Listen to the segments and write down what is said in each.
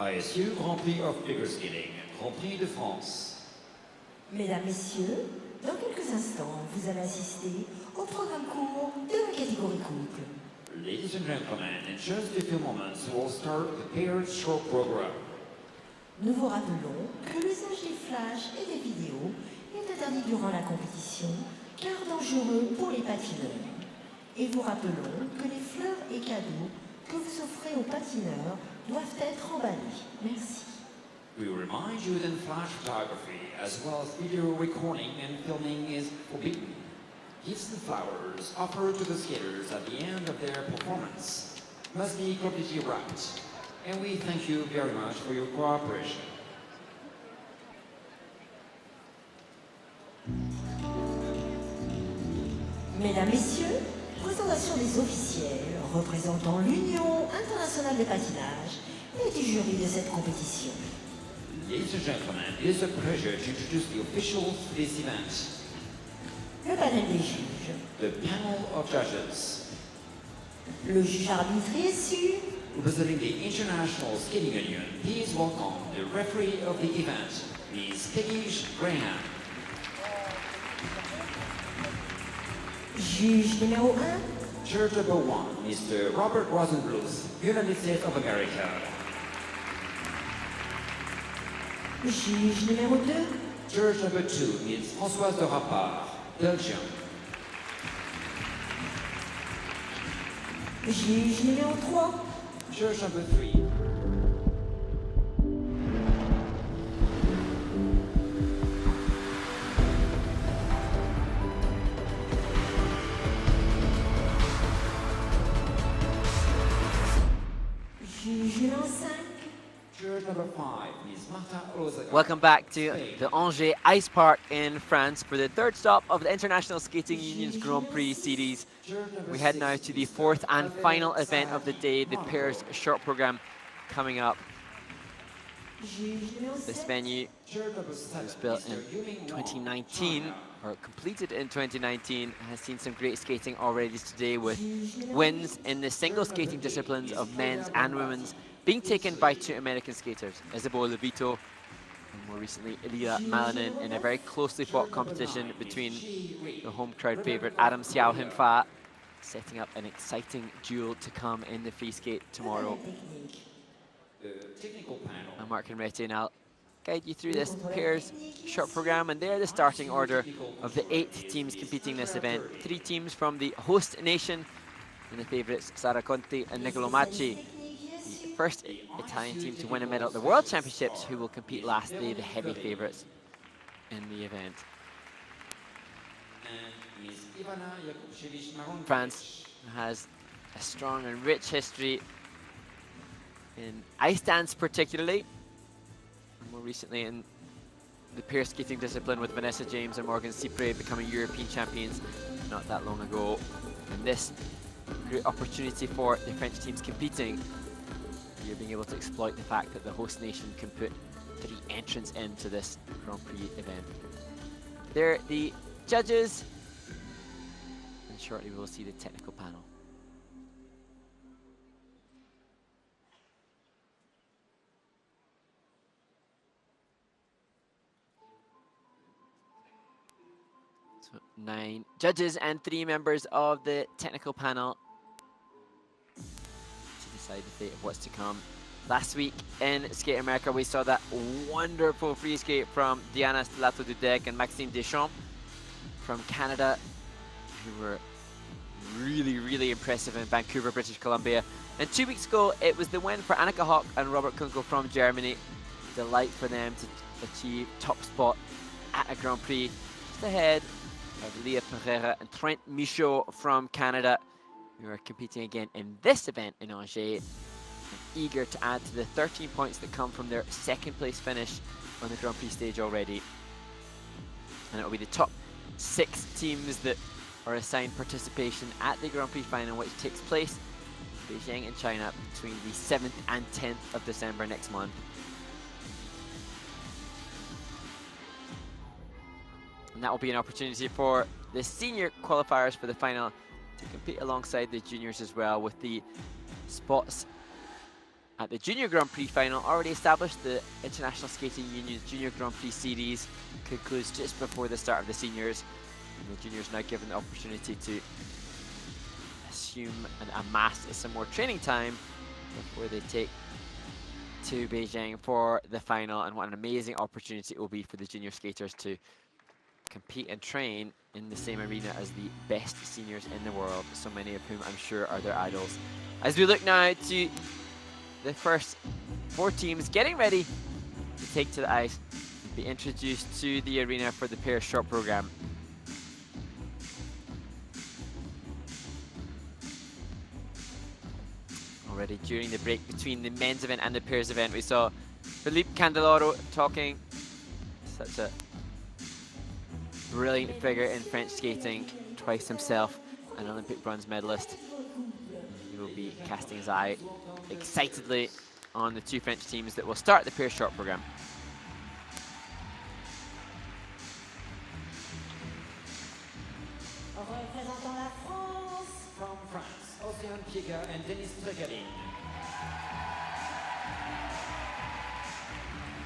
ISU Grand Prix of Figure Skating, Grand Prix de France. Mesdames, Messieurs, dans quelques instants, vous allez assister au programme court de la catégorie couple. Ladies and gentlemen, in just a few moments, we'll start the paired short program. Nous vous rappelons que l'usage des flashs et des vidéos est interdit durant la compétition, car dangereux pour les patineurs. Et vous rappelons que les fleurs et cadeaux que vous offrez aux patineurs doivent être emballés. Merci. We remind you that flash photography, as well as video recording and filming, is forbidden. Gifts and flowers offered to the skaters at the end of their performance must be completely wrapped. And we thank you very much for your cooperation. Mesdames, Messieurs, présentation des officiels représentant l'Union internationale de patinage et du jury de cette compétition. Ladies and gentlemen, it is a pleasure to introduce the officials to this event. Le panel des juges. The panel of judges. Le juge arbitre est sûr. Representing the International Skating Union, please welcome the referee of the event, Ms. Peggy Graham. Juge numéro 1. Judge number 1, Mr. Robert Rosenbluth, United States of America. Juge numéro 2. Judge number 2, Ms. Françoise de Rappard, Belgium. Juge numéro 3. Judge number 3. Juge numéro 5. Judge number 5, Ms. Marta Rosa. Welcome back to the Angers Ice Park in France for the third stop of the International Skating Union's Grand Prix series. We head now to the fourth and final event of the day, the pairs short program coming up. This venue was built in 2019, or completed in 2019, has seen some great skating already today, with wins in the single skating disciplines of men's and women's being taken by two American skaters, Isabeau Levito and more recently Ilya Malinin, in a very closely fought competition between the home crowd favourite Adam Xiao Himfa, setting up an exciting duel to come in the free skate tomorrow. I'm Mark Henriette, and I'll guide you through this pairs short program, and they're the starting order of the 8 teams competing this event. 3 teams from the host nation, and the favourites Sara Conti and Niccolò Macii, the first Italian team to win a medal at the World Championships, who will compete lastly, the heavy favourites in the event. France has a strong and rich history in ice dance particularly, and more recently in the pair skating discipline, with Vanessa James and Morgan Cypre becoming European champions not that long ago. And this great opportunity for the French teams competing, you're being able to exploit the fact that the host nation can put 3 entrants into this Grand Prix event. They're the judges, and shortly we will see the technical panel. So 9 judges and 3 members of the technical panel the fate of what's to come. Last week in Skate America, we saw that wonderful free skate from Diana Stellato-Dudek and Maxime Deschamps from Canada, who were really impressive in Vancouver, British Columbia. And 2 weeks ago, it was the win for Annika Hock and Robert Kunkel from Germany. Delight for them to achieve top spot at a Grand Prix, just ahead of Leah Pereira and Trent Michaud from Canada, who are competing again in this event in Angers, and eager to add to the 13 points that come from their second place finish on the Grand Prix stage already. And it will be the top 6 teams that are assigned participation at the Grand Prix final, which takes place in Beijing in China between the 7th and 10th of December next month. And that will be an opportunity for the senior qualifiers for the final to compete alongside the juniors as well, with the spots at the Junior Grand Prix final, already established. The International Skating Union's Junior Grand Prix series concludes just before the start of the seniors. And the juniors now given the opportunity to assume and amass some more training time before they take to Beijing for the final. And what an amazing opportunity it will be for the junior skaters to compete and train in the same arena as the best seniors in the world, so many of whom I'm sure are their idols. As we look now to the first 4 teams getting ready to take to the ice and be introduced to the arena for the pairs short program. Already during the break between the men's event and the pairs event, we saw Philippe Candeloro talking, such a brilliant figure in French skating, twice himself an Olympic bronze medalist. He will be casting his eye excitedly on the 2 French teams that will start the pair short program. Représentant la France. From France, Océane Piegad and Strekalin.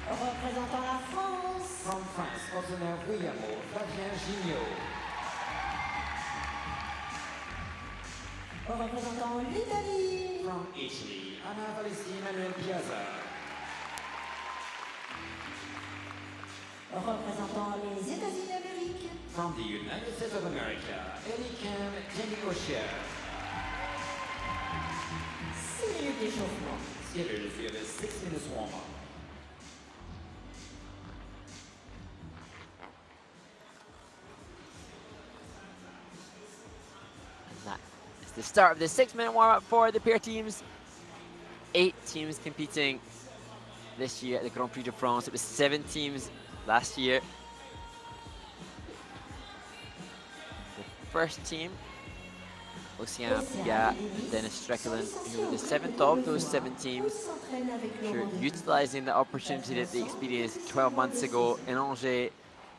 Représentant la France. From France, Vouillamoz and Giniaux. Représentant l'Italie. From Italy, Valesi and Piazza. Représentant les États-Unis d'Amérique. From the United States of America, Kam and O'Shea. 6 minutes d'échauffement. Skaters give a 6 minutes warm-up. That is the start of the 6-minute warm-up for the pair teams. 8 teams competing this year at the Grand Prix de France. It was 7 teams last year. The first team, Piegad and Strekalin, who were the 7th of those 7 teams. Sure, utilising the opportunity that they experienced 12 months ago in Angers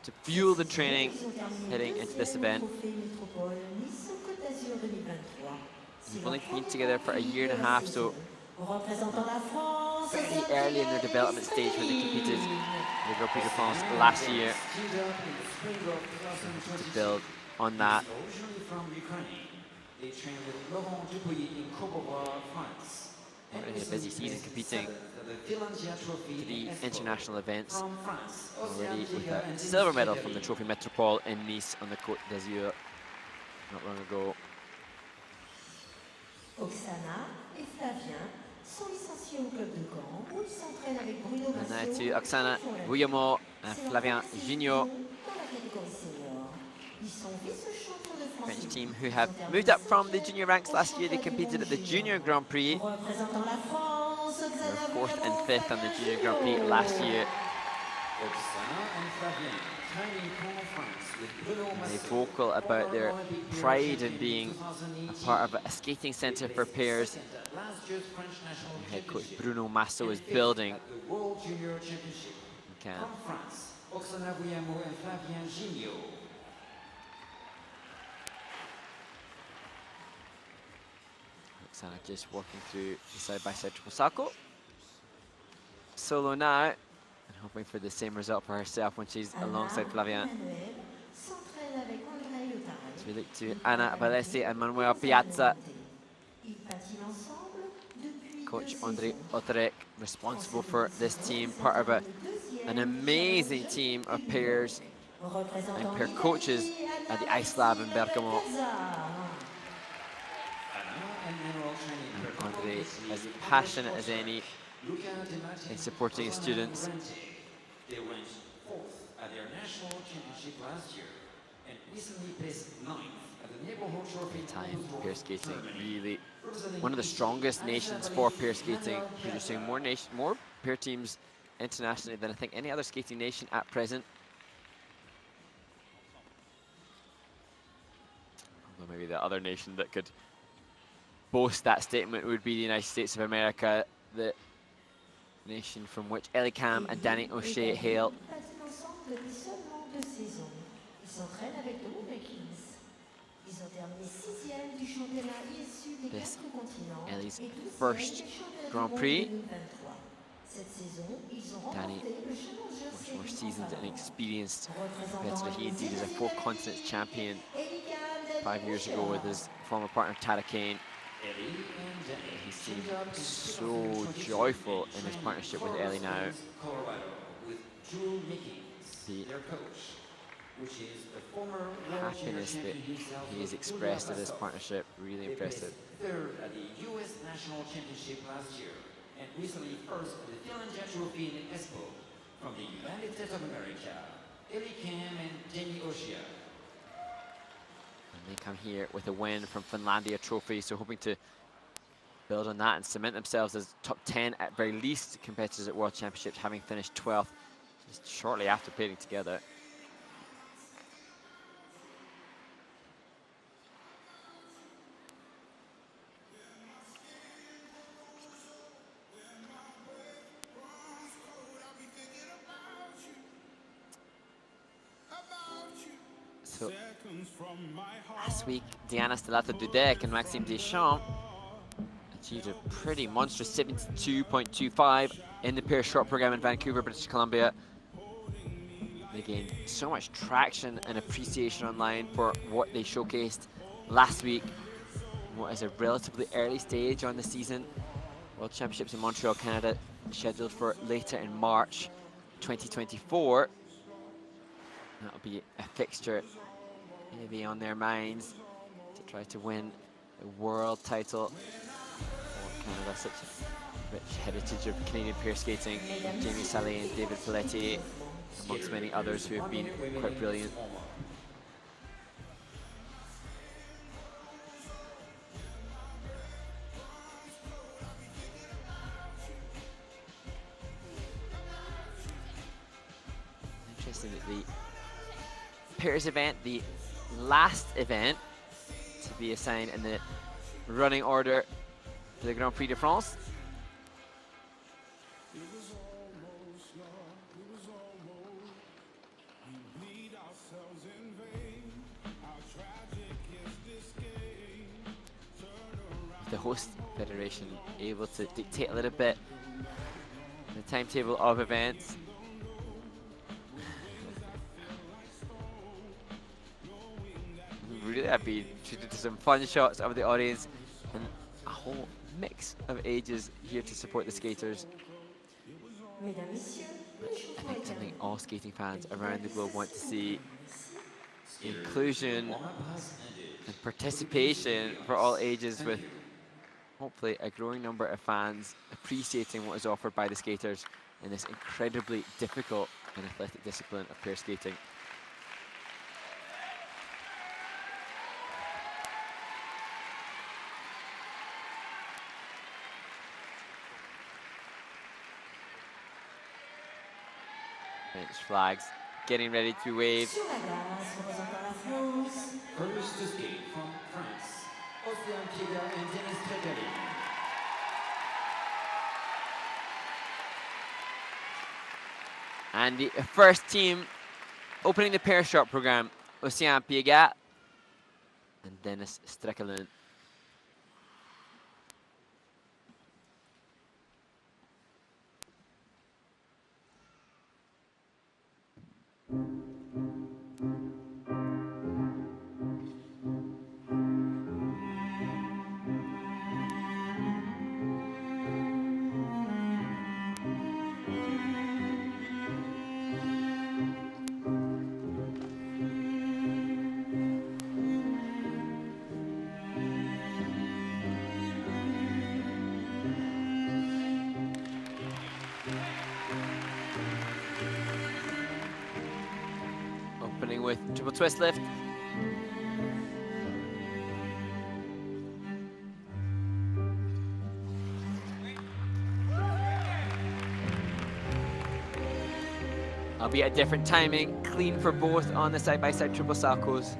to fuel the training heading into this event. They've only been together for a year and a half, so very early in their development stage when they competed in the Grand Prix de France last year. To build on that. Originally from Ukraine, they trained with Laurent Dupuy in Kovalev, France. Already a busy season competing to the international events. Already with a silver medal from the Trophy Metropole in Nice on the Côte d'Azur not long ago. Oksana et Flavien sont licenciés au club de Caen où ils s'entraînent avec Bruno And now Massot to Oksana, Vouillamoz and Flavien Giniaux, dans la catégorie senior. Ils sont vice-champions de France. French team who have moved up from the junior ranks last year. They competed at the Junior Grand Prix. Représentant la France, They Oksana were 4th and Vouillamoz 5th on the Junior Grand Prix last year. Oksana and Flavien, training from France with Bruno They're Massot. vocal about their pride in being a part of a skating centre for pairs. Last year's French national Head coach championship Bruno Massot is and 5th building at the World Junior Championship. in Cannes. From France, Oksana Vouillamoz and Flavien Giniaux. Oksana just working through the side-by-side triple circle. Solo now, and hoping for the same result for herself when she's alongside Flavien. s'entraîne avec André Le Tarek. So we look to Anna Valesi and Manuel Piazza. Ils patinent ensemble depuis Coach 2 André saisons. Autrec responsible for this team, part of an amazing team of pairs and pair coaches at the Ice Lab in Bergamo. André as passionate as any in supporting his students. They went 4th at their national championship last year and recently placed 9th at the neighborhood trophy Time pair skating, really one of the strongest nations for pair skating, producing more pair teams internationally than I think any other skating nation at present. Although maybe the other nation that could boast that statement would be the United States of America, the nation from which Kam and O'Shea hail. Ils patinent ensemble depuis seulement 2 saisons. Ils s'entraînent avec de mauvais Kings. Ils ont terminé 6e du championnat issu des This 4 continents Ellie's et 12e first des championnats Grand du monde Prix. 2023. Cette saison, ils ont Danny, remporté le Challenger much more Series seasoned and en experienced représentant competitor. He les indeed is a États-Unis 4-continent champion d'Amérique, 5 years ago with his former partner Tata Kane. Ellie and Danny He seemed teamed up in so 2022 joyful in his training partnership with Colorado Ellie now. Springs, Colorado, with Drew Mickens, The their coach, which is the former world happiness that champion himself he has with expressed at this Vouillamoz. partnership, really They placed impressive. third at the U.S. National Championship last year, and recently first at the Finlandia Trophy in Espoo from the United States of America, Kam and O'Shea. And they come here with a win from Finlandia Trophy, so hoping to build on that and cement themselves as top 10 at very least competitors at World Championships, having finished 12th just shortly after pairing together. So last week, Diana Stellato-Dudek and Maxime Deschamps achieved a pretty monstrous 72.25 in the pair short program in Vancouver, British Columbia. They gained so much traction and appreciation online for what they showcased last week. What is a relatively early stage on the season. World Championships in Montreal, Canada, scheduled for later in March 2024. That'll be a fixture maybe on their minds to try to win a world title for Canada. Such a rich heritage of Canadian pair skating. Jamie Salé and David Pelletier, amongst many others who have been quite brilliant. Interesting that the pairs event, the last event to be assigned in the running order for the Grand Prix de France. The host federation able to dictate a little bit the timetable of events. Really have been treated to some fun shots of the audience and a whole mix of ages here to support the skaters. I think something all skating fans around the globe want to see: inclusion and participation for all ages, with hopefully a growing number of fans appreciating what is offered by the skaters in this incredibly difficult and athletic discipline of pair skating. French flags getting ready to wave. Sur la glace, représentant la France. First to skate from France, Piegad and Strekalin. And the first team opening the pair short program, Vouillamoz Piegad and Strekalin. Opening with triple twist lift. Albeit a different timing, clean for both on the side-by-side triple salchos.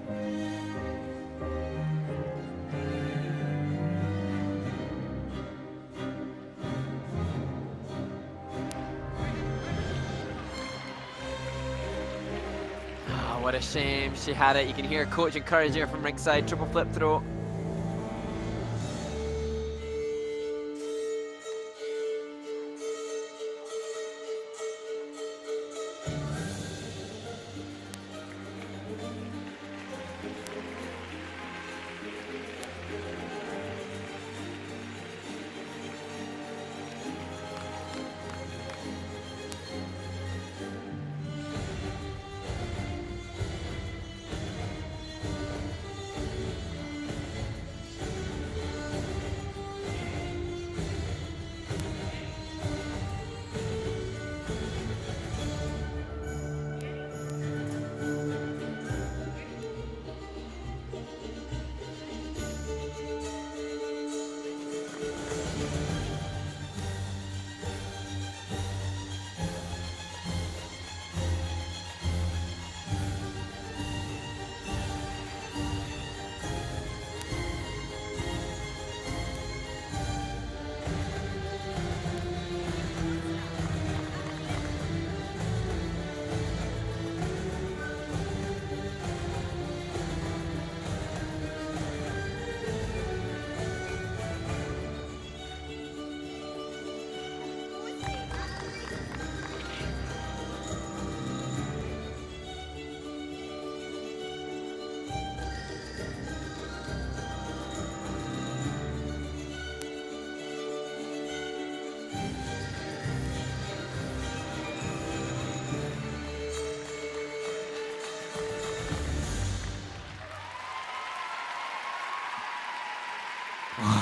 Oh, what a shame. She had it. You can hear coach encouraging her from ringside. Triple flip throw.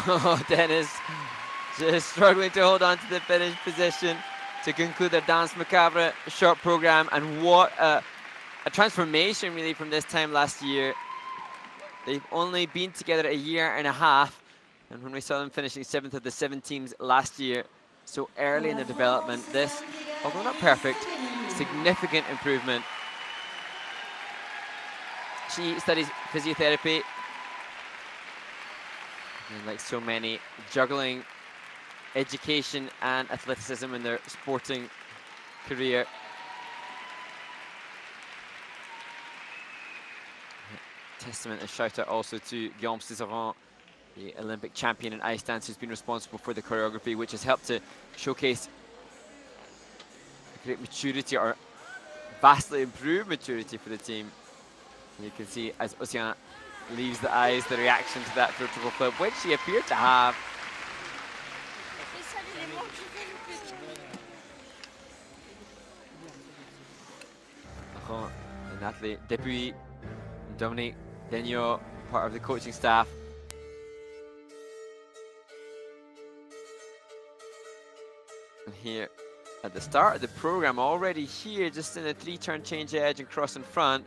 Oh, Dennis just struggling to hold on to the finish position to conclude their Danse Macabre short program. And what a transformation really from this time last year. They've only been together a year and a half, and when we saw them finishing 7th of the 7 teams last year, so early in their development, this, although not perfect, significant improvement. She studies physiotherapy, and like so many, juggling education and athleticism in their sporting career. Testament and shout out also to Guillaume Cizeron, the Olympic champion in ice dance, who's been responsible for the choreography, which has helped to showcase great maturity, or vastly improved maturity for the team. And you can see as Oceana leaves the ice, the reaction to that through triple flip, which she appeared to have. And Nathalie Depuis, Dominique Degnaud, part of the coaching staff. And here at the start of the program, already here, just in a 3-turn change edge and cross in front,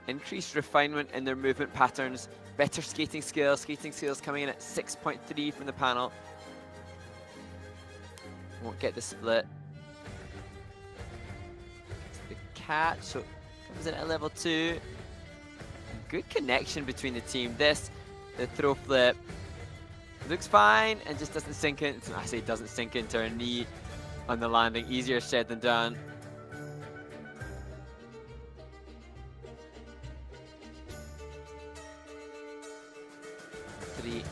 increased refinement in their movement patterns, better skating skills coming in at 6.3 from the panel. Won't get the split. It's the catch, so comes in at level 2. Good connection between the team. This, the throw flip, looks fine and just doesn't sink in. I say doesn't sink into her knee on the landing. Easier said than done.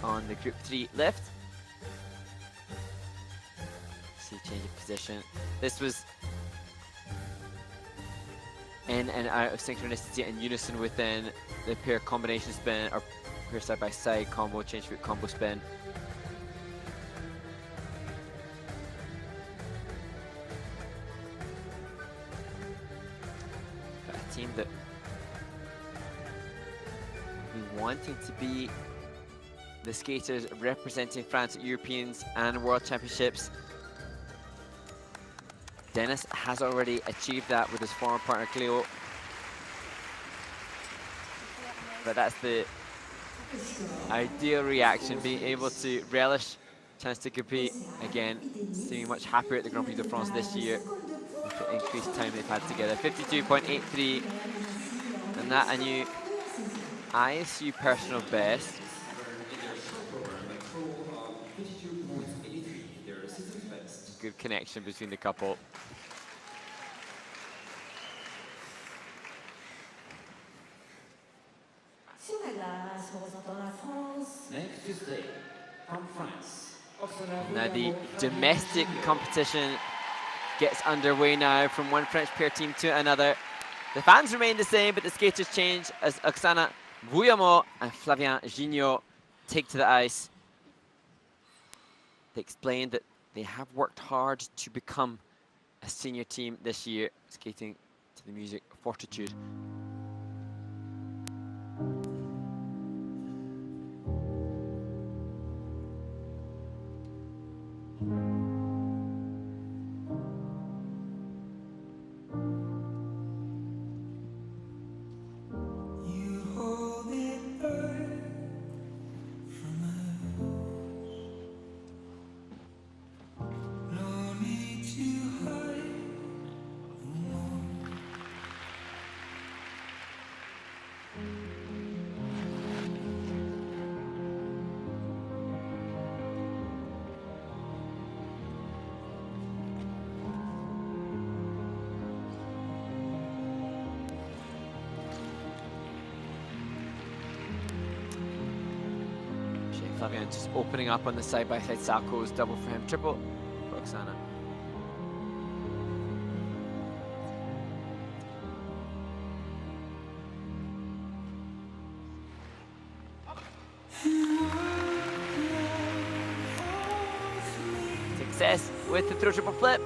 On the group 3 lift. See, change of position. This was in and out of synchronicity and unison within the pair combination spin, or pair side by side combo, change foot combo spin. Got a team that we wanting to be the skaters representing France at Europeans and World Championships. Dennis has already achieved that with his former partner Cleo. But that's the ideal reaction, being able to relish chance to compete again, seeming much happier at the Grand Prix de France this year with the increased time they've had together. 52.83, and that a new ISU personal best. Good connection between the couple. place représentant la France. Next Tuesday, from France, Oksana Now the Vouillamoz domestic and Giniaux. competition gets underway now from one French pair team to another. The fans remain the same, but the skaters change as Oksana Vouillamoz and Valesi and Giniaux take to the ice. They explained that they have worked hard to become a senior team this year, skating to the music of Fortitude. Valesi just opening up on the side-by-side Salchows, double for him, triple for Oksana. Success with the throw triple flip.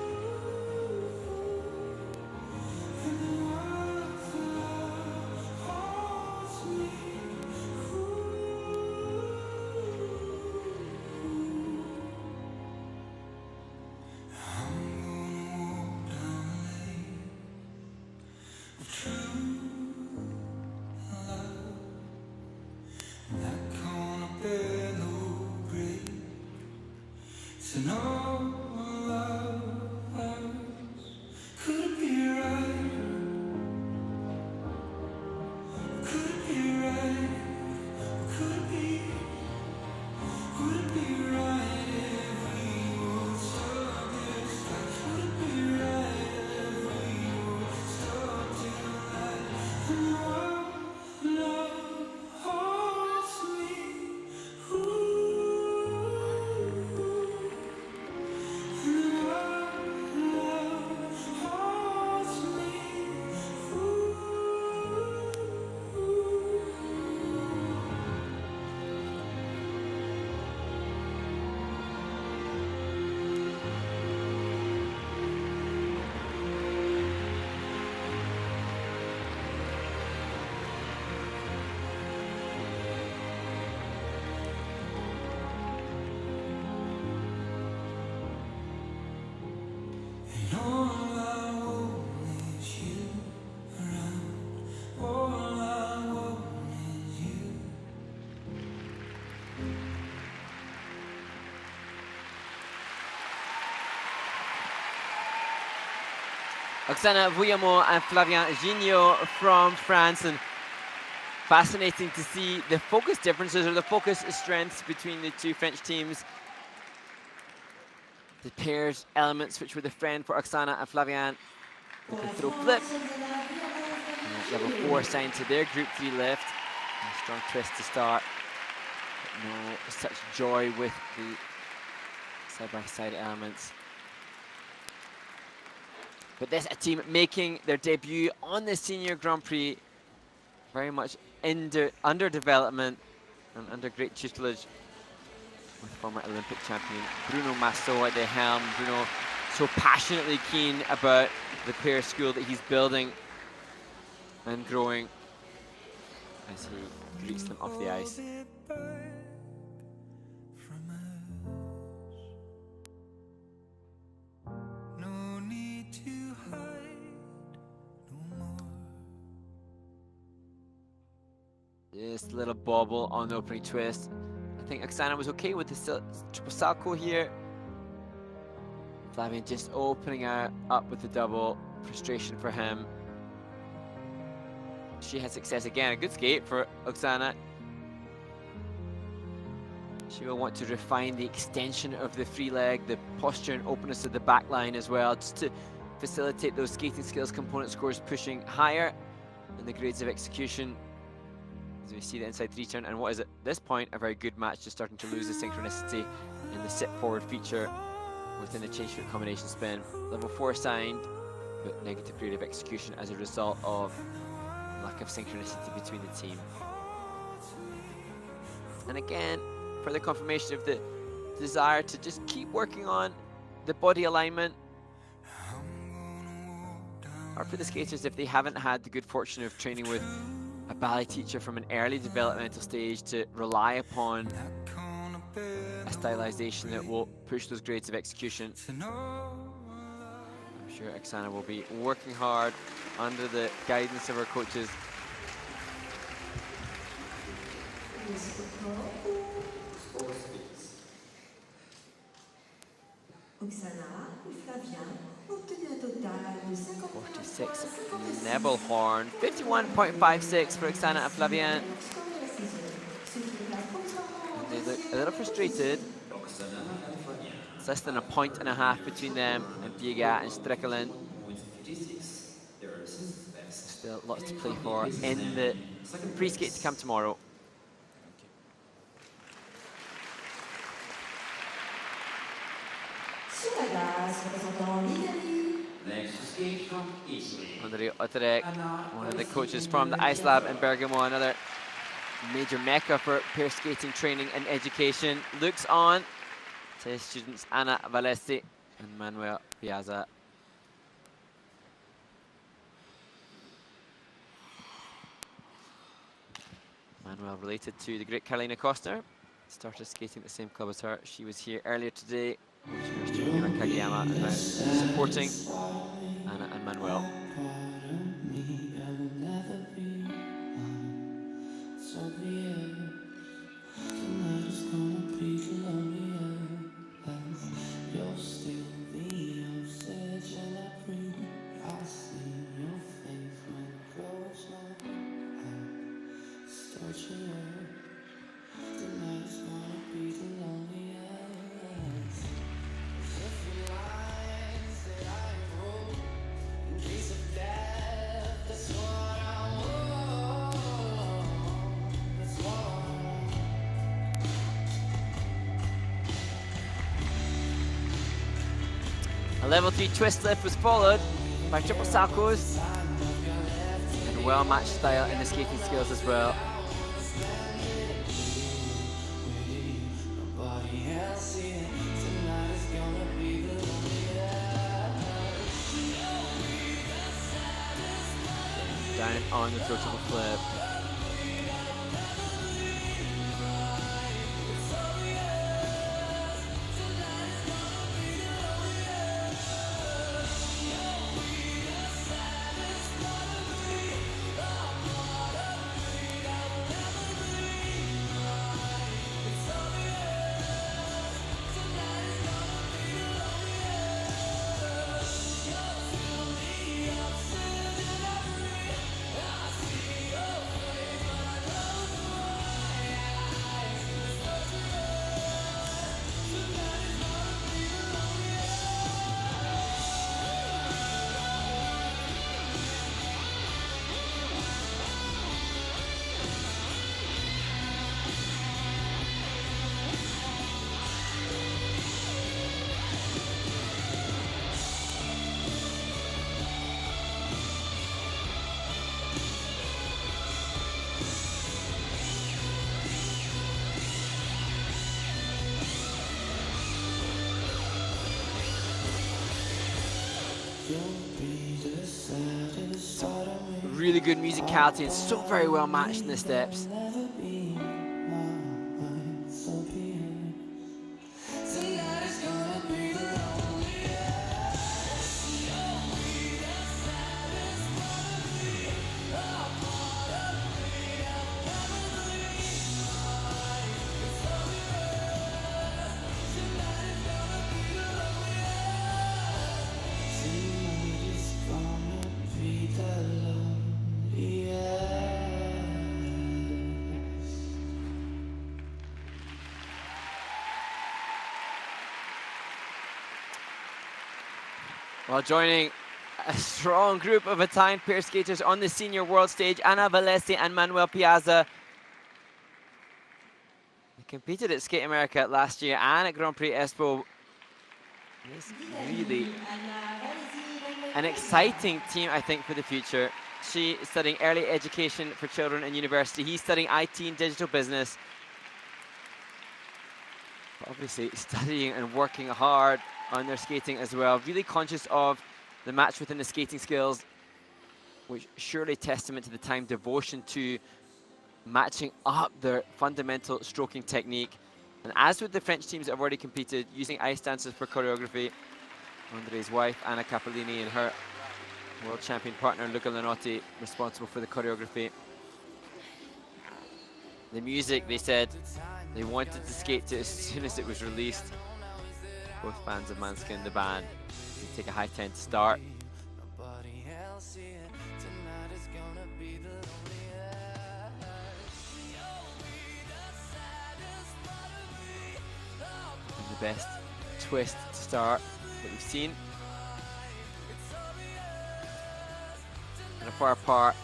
Oksana Vouillamoz and Valesi and Giniaux from France, and fascinating to see the focus differences or the focus strengths between the two French teams. The pairs elements which were the friend for Oksana and Valesi with the throw flip. And level 4 assigned to their group 3 lift. And a strong twist to start. But no such joy with the side-by-side elements. But this a team making their debut on the Senior Grand Prix, very much under development and under great tutelage with former Olympic champion Bruno Massot at the helm. Bruno so passionately keen about the pair school that he's building and growing as he greets them off the ice. Just a little bobble on the opening twist. I think Oksana was okay with the triple Salchow here. Valesi just opening up with the double. Frustration for him. She had success again. A good skate for Oksana. She will want to refine the extension of the free leg, the posture and openness of the back line as well, just to facilitate those skating skills component scores pushing higher in the grades of execution. as we see the inside 3 turn, and what is at this point a very good match, just starting to lose the synchronicity in the sit forward feature within the change foot combination spin. Level 4 signed, but negative period of execution as a result of lack of synchronicity between the team. And again, further confirmation of the desire to just keep working on the body alignment. Or for the skaters, if they haven't had the good fortune of training with a ballet teacher from an early developmental stage, to rely upon a stylization that will push those grades of execution. I'm sure Oksana will be working hard under the guidance of her coaches. Oksana et Flavien obtenu un total de 46 Nebelhorn, 51.56 for Oksana and Flavien. They look a little frustrated. It's less than a point and a half between them and Piegad and Strekalin. Still lots to play for in the free skate to come tomorrow. Sur la glace, représentant l'Italie. Next to skate from Italy. Andrea Otarek, one of the coaches from the Ice Lab in Bergamo, another major mecca for pair skating training and education, looks on to his students Anna Valesi and Manuel Piazza. Manuel related to the great Carolina Costner, started skating at the same club as her. She was here earlier today, coaching her student Mira Kagiyama, and supporting Anna and Manuel. A level 3 twist lift was followed by triple salchos, and a well-matched style in the skating skills as well. Down on the throw triple flip. Really good musicality and so very well matched in the steps. While joining a strong group of Italian pair skaters on the senior world stage, Anna Valesi and Manuel Piazza, competed at Skate America last year and at Grand Prix Espoo. It's really an exciting team, I think, for the future. She is studying early education for children in university. He's studying IT and digital business. But obviously studying and working hard on their skating as well. Really conscious of the match within the skating skills, which surely testament to the time devotion to matching up their fundamental stroking technique. And as with the French teams that have already competed, using ice dancers for choreography, Andre's wife, Anna Capolini, and her world champion partner, Luca Lanotti, responsible for the choreography. The music, they said, they wanted to skate to as soon as it was released. Both fans of Måneskin, the band, they take a high 10 to start. The best twist to start that we've seen. And a far apart,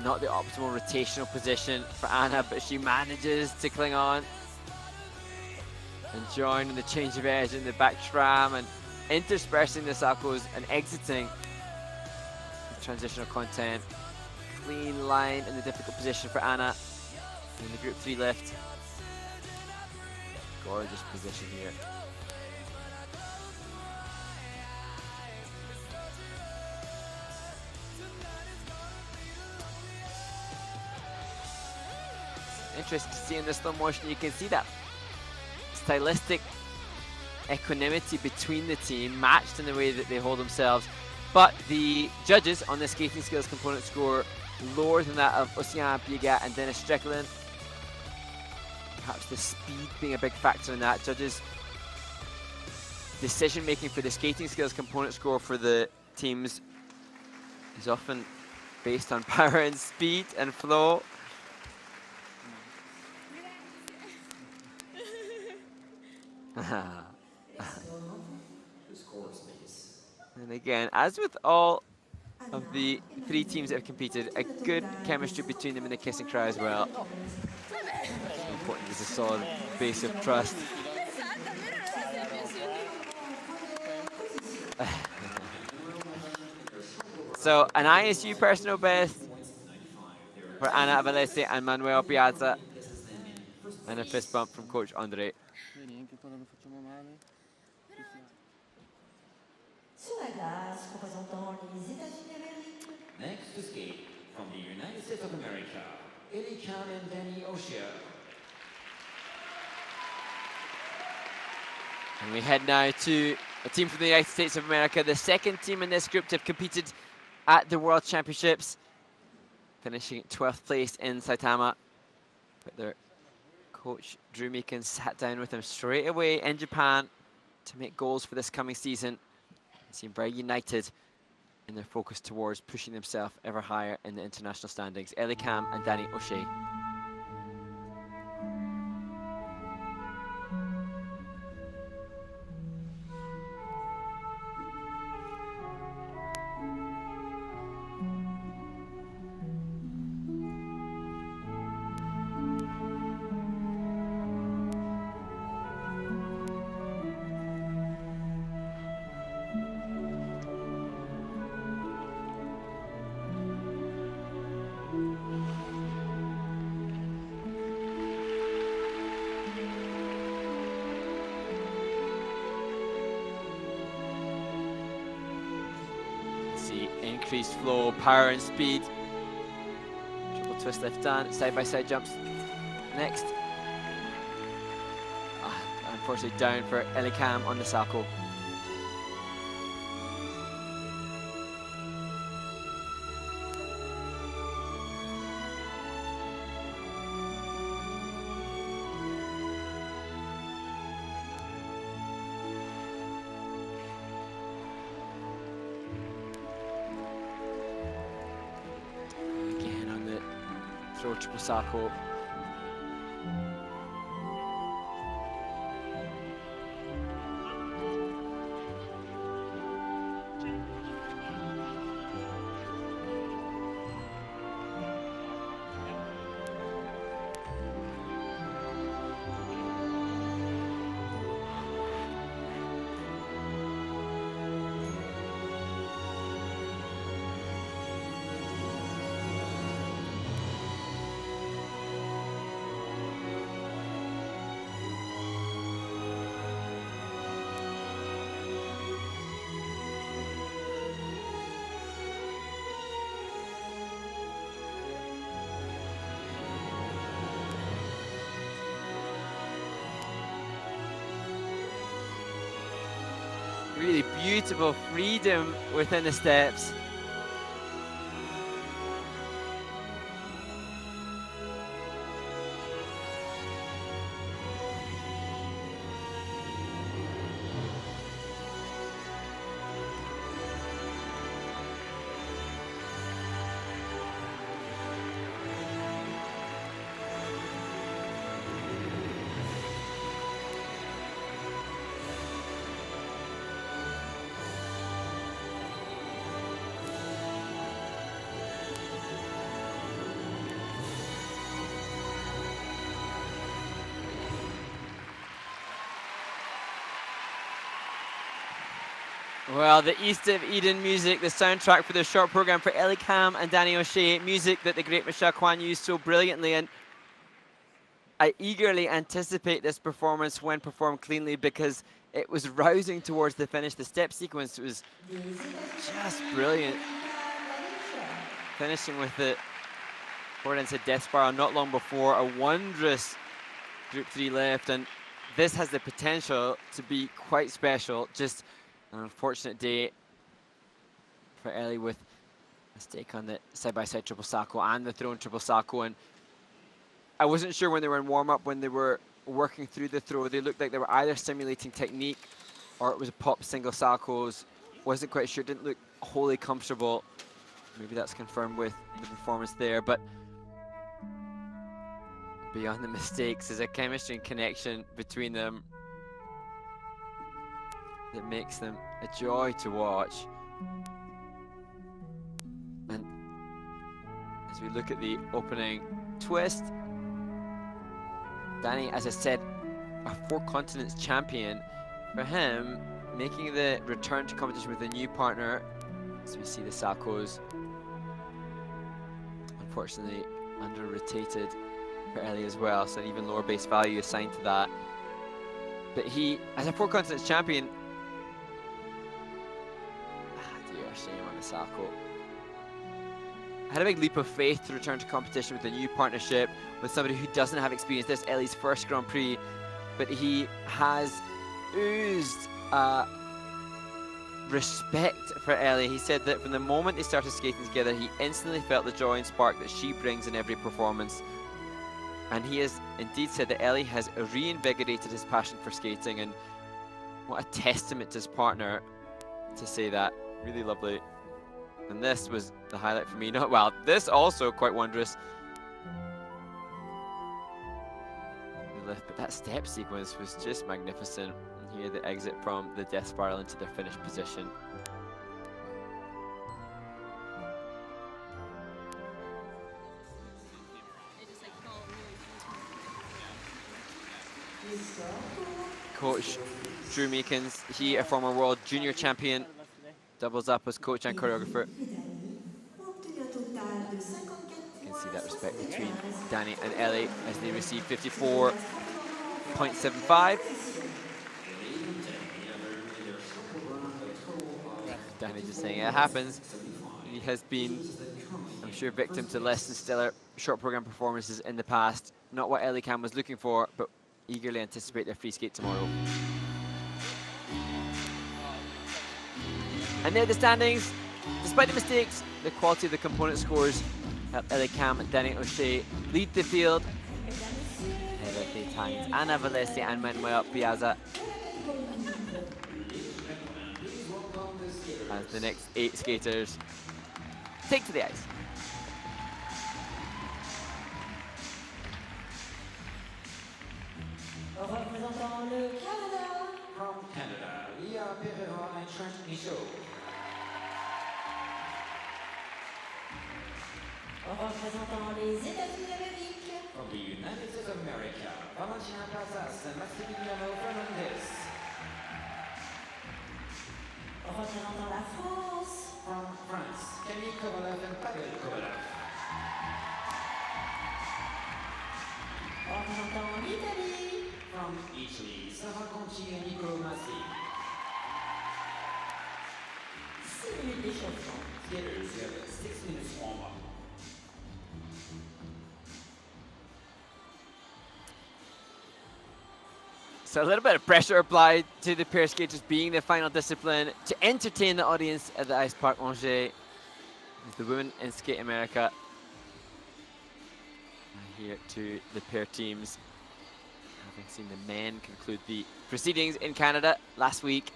not the optimal rotational position for Anna, but she manages to cling on and join in the change of edge in the back tram and interspersing the saltos and exiting the transitional content. Clean line in the difficult position for Anna in the group 3 lift. Gorgeous position here. Interesting to see in the slow motion, you can see that stylistic equanimity between the team, matched in the way that they hold themselves. But the judges on the skating skills component score lower than that of Ocean, Piegad and Strekalin. Perhaps the speed being a big factor in that. Judges' decision making for the skating skills component score for the teams is often based on power and speed and flow. And again, as with all of the 3 teams that have competed, a good chemistry between them in the kiss and cry as well. So important is a solid base of trust. So an ISU personal best for Anna Valesi and Manuel Piazza, and a fist bump from Coach Andre. Next to skate from the United States of America, Kam and O'Shea. And we head now to a team from the United States of America, the second team in this group to have competed at the World Championships, finishing 12th place in Saitama. But their coach, Drew Meakin, sat down with them straight away in Japan to make goals for this coming season. They seem very united in their focus towards pushing themselves ever higher in the international standings. Kam and O'Shea. Increased flow, power and speed. Triple twist left done, side-by-side jumps next. Unfortunately down for Kam on the Salco. Triple Salco. really beautiful freedom within the steps. Well, the East of Eden music, the soundtrack for the short program for Ellie Kam and Danny O'Shea, music that the great Michel Kwan used so brilliantly, and I eagerly anticipate this performance when performed cleanly because it was rousing towards the finish. The step sequence was just brilliant. Finishing with the forward death spiral not long before, a wondrous Group 3 left, and this has the potential to be quite special. Just an unfortunate day for Ellie with a mistake on the side-by-side triple sacco and the thrown triple sacco. And I wasn't sure when they were in warm-up, when they were working through the throw. They looked like they were either simulating technique or it was a pop single saccos. Wasn't quite sure, didn't look wholly comfortable. Maybe that's confirmed with the performance there, but beyond the mistakes, there's a chemistry and connection between them that makes them a joy to watch. And as we look at the opening twist, Danny, as I said, a 4 continents champion. For him, making the return to competition with a new partner, as we see the saccos, unfortunately under-rotated for Ellie as well, so an even lower base value assigned to that. But he, as a 4 continents champion, dear, shame on the sacco. Had a big leap of faith to return to competition with a new partnership with somebody who doesn't have experience. This Ellie's first Grand Prix, but he has oozed respect for Ellie. He said that from the moment they started skating together, he instantly felt the joy and spark that she brings in every performance. And he has indeed said that Ellie has reinvigorated his passion for skating, and what a testament to his partner to say that. Really lovely. And this was the highlight for me. Not well, this also quite wondrous. The lift, but that step sequence was just magnificent. And here the exit from the death spiral into their finished position. Coach Drew Meekins, he a former world junior champion, doubles up as coach and choreographer. You can see that respect between Danny and Ellie as they receive 54.75. Danny just saying it happens. He has been, I'm sure, victim to less than stellar short program performances in the past. Not what Ellie Kam was looking for, but eagerly anticipate their free skate tomorrow. And there are the standings. Despite the mistakes, the quality of the component scores help Ellie Kam and Danny O'Shea lead the field ahead of the Italians Anna Valesi and Manuel Piazza as the next 8 skaters take to the ice. Représentant le Canada. From Canada, we are Pereira and Michaud. Représentant les États-Unis d'Amérique. From the United States of America, Valesi and Plazas and Vouillamoz and Fernandez. Représentant la France. From France, Kovalev and Kovalev. Représentant l'Italie. From Italy, Conti and Macii. 6 minutes d'échauffement. Skaters have 6 minutes warm-up. So a little bit of pressure applied to the pair skaters being the final discipline to entertain the audience at the Ice Park Angers. The women in Skate America here to the pair teams, having seen the men conclude the proceedings in Canada last week.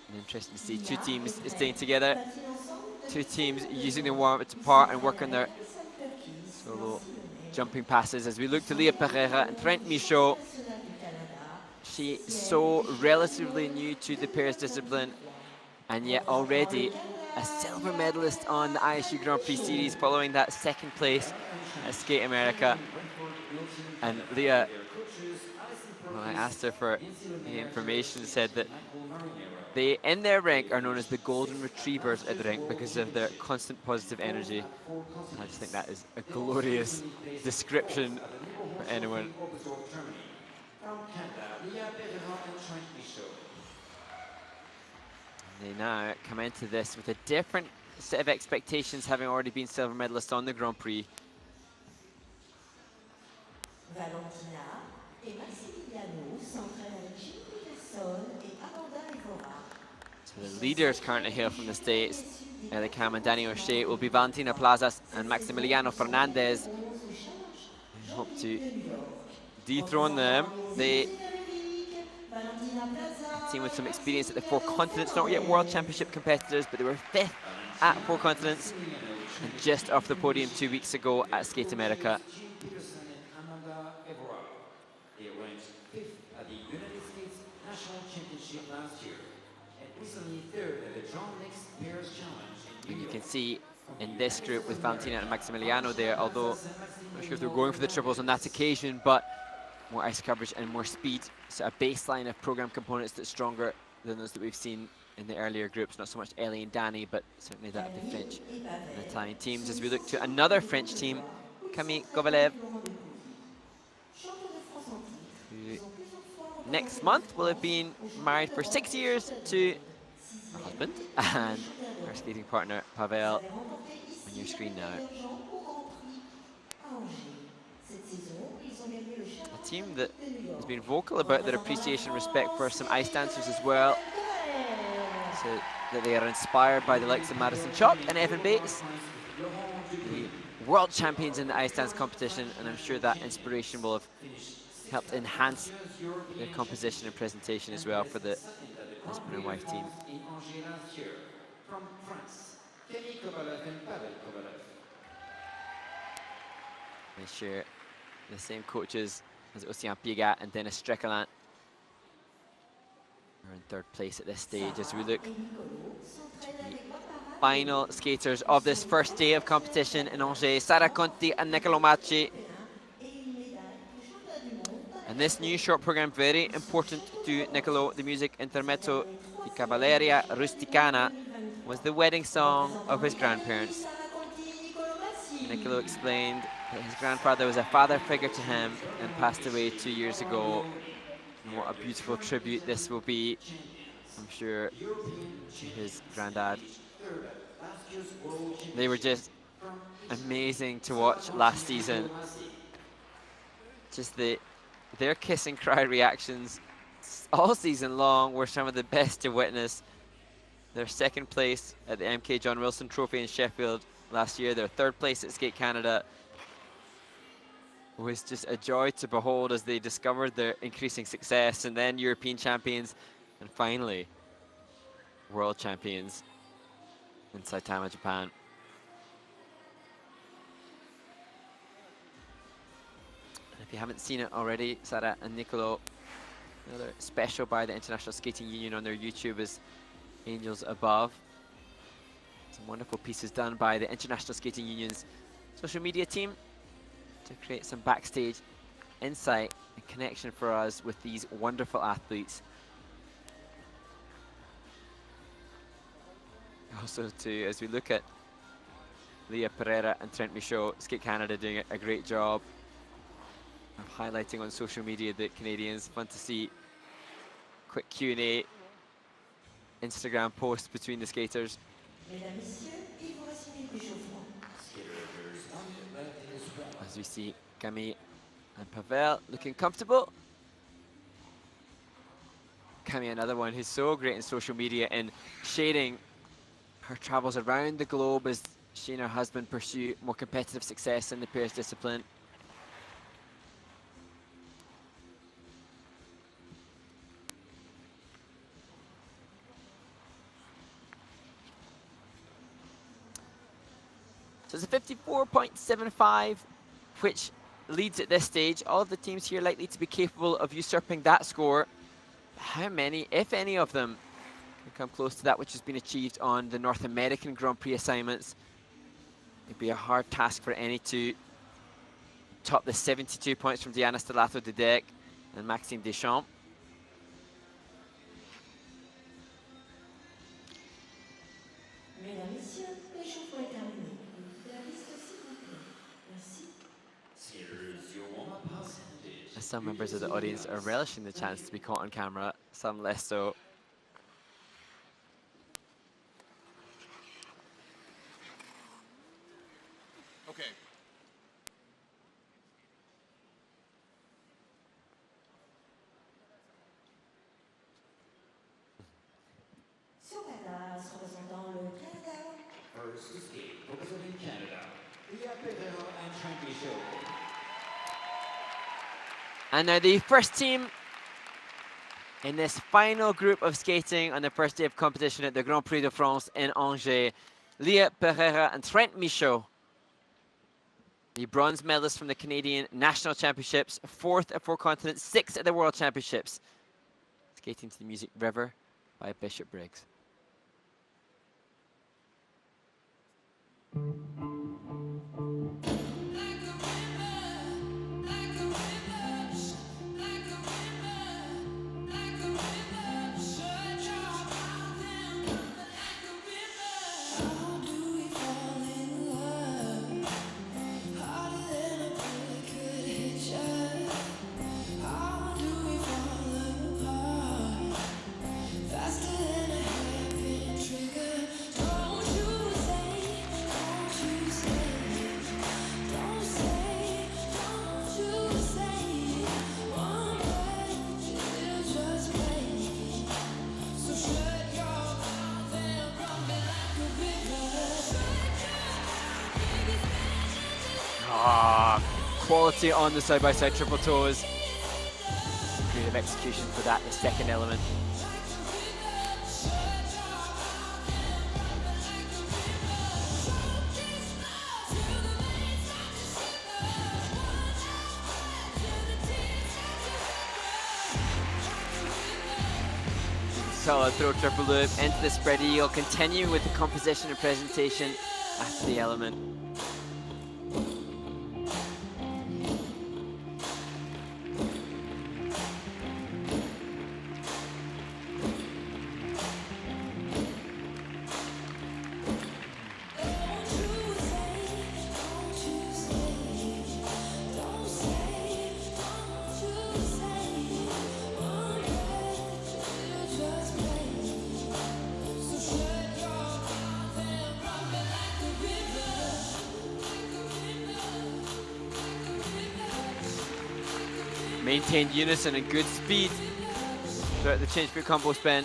And interesting to see two teams staying together, two teams using the warm-up to part and work on their solo jumping passes as we look to Leah Pereira and Trent Michaud. She is so relatively new to the pairs discipline, and yet already a silver medalist on the ISU Grand Prix Series following that second place at Skate America. And Leah, when I asked her for the information, said that they, in their rank, are known as the golden retrievers at the rink because of their constant positive energy. And I just think that is a glorious description for anyone. They now come into this with a different set of expectations, having already been silver medalists on the Grand Prix. So the leaders currently hail from the States. The Kam and O'Shea will be Valentina Plazas and Maximiliano Fernandez. We hope to dethrone them. They team with some experience at the Four Continents, not yet World Championship competitors, but they were 5th at Four Continents and just off the podium 2 weeks ago at Skate America. They ranked 5th at the United States National Championship last year and recently 3rd at the John Next Pairs Challenge. And you can see in this group with Valentina and Maximiliano there, although I'm not sure if they're going for the triples on that occasion, but more ice coverage and more speed. So a baseline of program components that's stronger than those that we've seen in the earlier groups. Not so much Ellie and Danny, but certainly that of the French and Italian teams. As we look to another French team, Kam and Kovalev, who next month will have been married for 6 years to her husband and her skating partner Pavel on your screen now. A team that has been vocal about their appreciation and respect for some ice dancers as well. So that they are inspired by the likes of Madison Chalk and Evan Bates, the world champions in the ice dance competition, and I'm sure that inspiration will have helped enhance their composition and presentation as well for the husband and wife team. From France, Kovalev and Kovalev. They share the same coaches as Ocean Piegad and Dennis Strekalin. We're in 3rd place at this stage as we look to the final skaters of this first day of competition in Angers, Sarah Conti and Nicola Macii. And this new short program, very important to Nicolo, the music Intermezzo di Cavalleria Rusticana, was the wedding song of his grandparents. Nicolo explained that his grandfather was a father figure to him and passed away 2 years ago. And what a beautiful tribute this will be, I'm sure, to his granddad. They were just amazing to watch last season. Just their kiss and cry reactions all season long were some of the best to witness. Their 2nd place at the MK John Wilson Trophy in Sheffield last year, their 3rd place at Skate Canada, was just a joy to behold as they discovered their increasing success, and then European champions, and finally world champions in Saitama, Japan. And if you haven't seen it already, Sarah and Nicolo, another special by the International Skating Union on their YouTube is Angels Above. Some wonderful pieces done by the International Skating Union's social media team to create some backstage insight and connection for us with these wonderful athletes. Also too, as we look at Leah Pereira and Trent Michaud, Skate Canada doing a great job of highlighting on social media the Canadians. Fun to see quick Q&A Instagram posts between the skaters. As we see Camille And Pavel looking comfortable. Cami, another one who's so great in social media and sharing her travels around the globe as she and her husband pursue more competitive success in the pairs discipline. So it's a 54.75, which leads at this stage. All of the teams here likely to be capable of usurping that score. How many, if any of them, can come close to that which has been achieved on the North American Grand Prix assignments? It'd be a hard task for any to top the 72 points from Diana Stellato-Dudek and Maxime Deschamps. Mesdames, Messieurs, l'échauffement est terminé. La piste, s'il vous plaît. Merci. Here's your warm-up percentage. Some members of the audience are relishing the chance to be caught on camera, some less so. Okay. Sur la place, représentant le Canada. First escape, representing Canada, Pereira and Michaud. And now the first team in this final group of skating on the first day of competition at the Grand Prix de France in Angers. Leah Pereira and Trent Michaud, the bronze medalists from the Canadian National Championships, 4th at 4 continents, 6th at the World Championships. Skating to the music River by Bishop Briggs. Quality on the side-by-side triple toes. Creative execution for that, the second element. Solid throw triple loop into the spread eagle, continuing with the composition and presentation after the element. Maintained unison and good speed throughout the change for combo spin.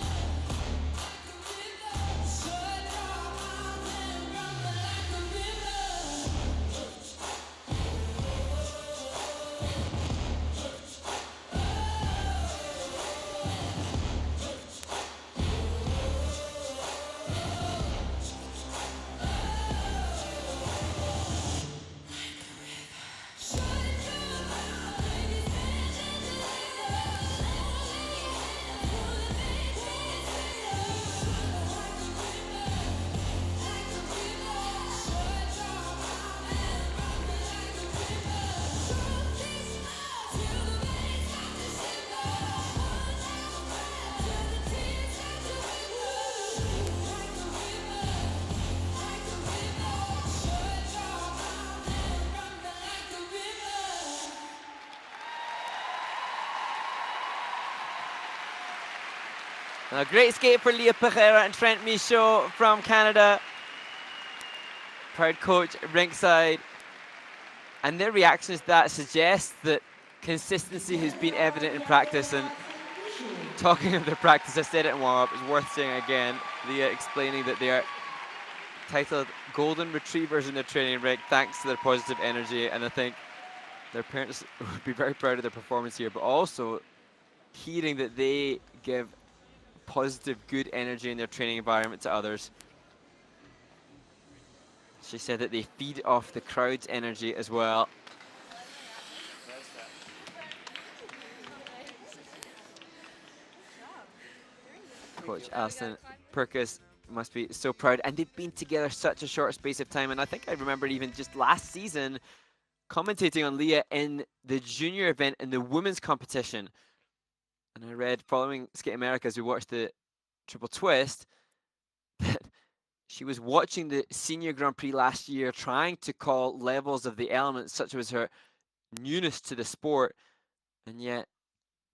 A great skate for Leah Pereira and Trent Michaud from Canada. Proud coach ringside. And their reactions to that suggest that consistency has been evident in practice. And talking of the practice, I said it in warm-up, it's worth saying again, Leah explaining that they are titled Golden Retrievers in their training rig thanks to their positive energy, and I think their parents would be very proud of their performance here, but also hearing that they give positive, good energy in their training environment to others. She said that they feed off the crowd's energy as well. Coach Alison Perkis must be so proud, and they've been together such a short space of time, and I think I remember even just last season commentating on Leah in the junior event in the women's competition. And I read, following Skate America as we watched the triple twist, that she was watching the senior Grand Prix last year, trying to call levels of the elements, such was her newness to the sport, and yet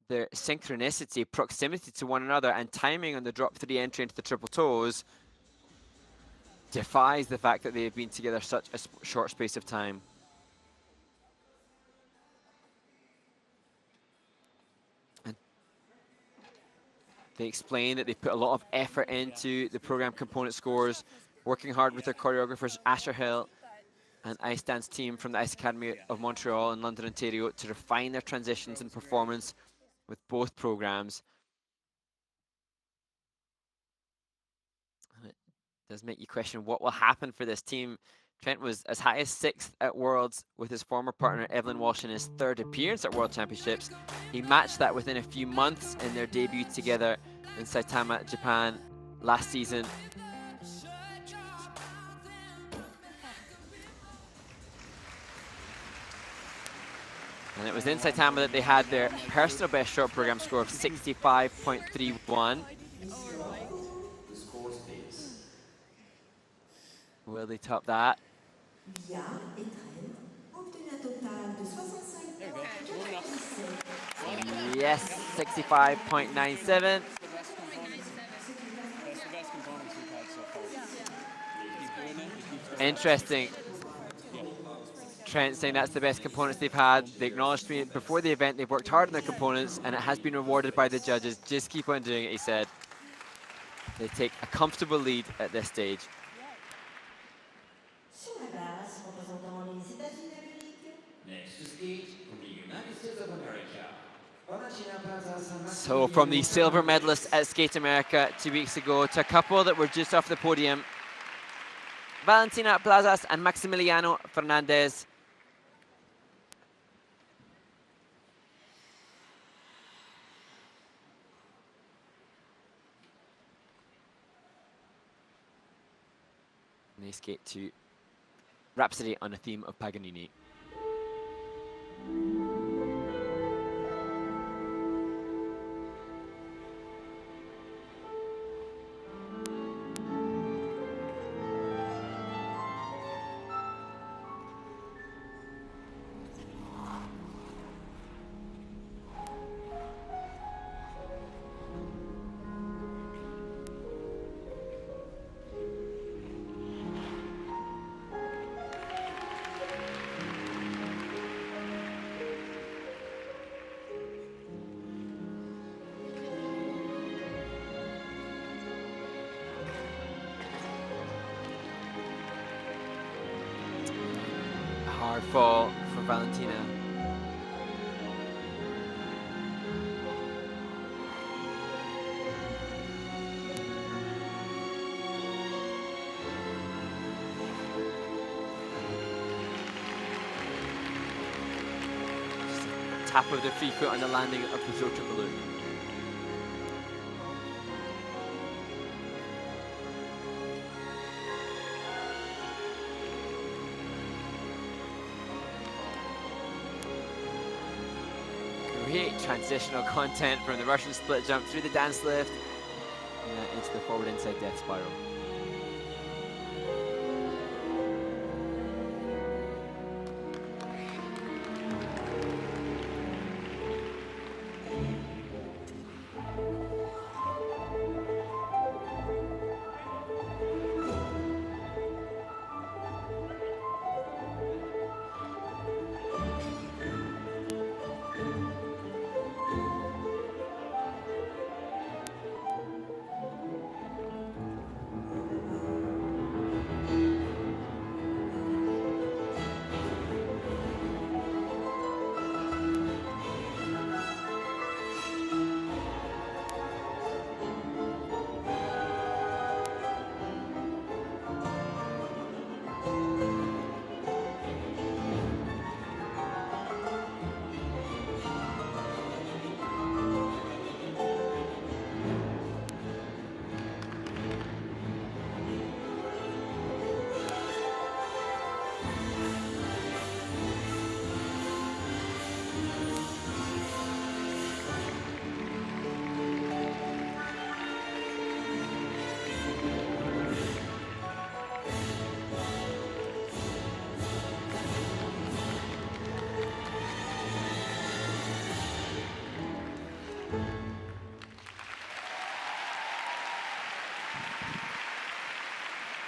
their synchronicity, proximity to one another, and timing on the drop 3 entry into the triple toes defies the fact that they have been together such a short space of time. And they explain that they put a lot of effort into the program component scores, working hard with their choreographers Asher Hill and Ice Dance team from the Ice Academy of Montreal and London, Ontario, to refine their transitions and performance with both programs. And it does make you question what will happen for this team. Trent was as high as 6th at Worlds with his former partner Evelyn Walsh in his 3rd appearance at World Championships. He matched that within a few months in their debut together in Saitama, Japan last season. And it was in Saitama that they had their personal best short program score of 65.31. Will they top that? Yes, 65.97. Interesting. Trent saying that's the best components they've had. They acknowledged me before the event they've worked hard on their components and it has been rewarded by the judges. Just keep on doing it, he said. They take a comfortable lead at this stage. So from the silver medalists at Skate America 2 weeks ago to a couple that were just off the podium, Valentina Plazas and Maximiliano Fernandez. And they skate to Rhapsody on a theme of Paganini. Hard fall for Valentina. Just a tap of the free foot on the landing of the throw triple loop. Great transitional content from the Russian split jump through the dance lift into the forward inside death spiral.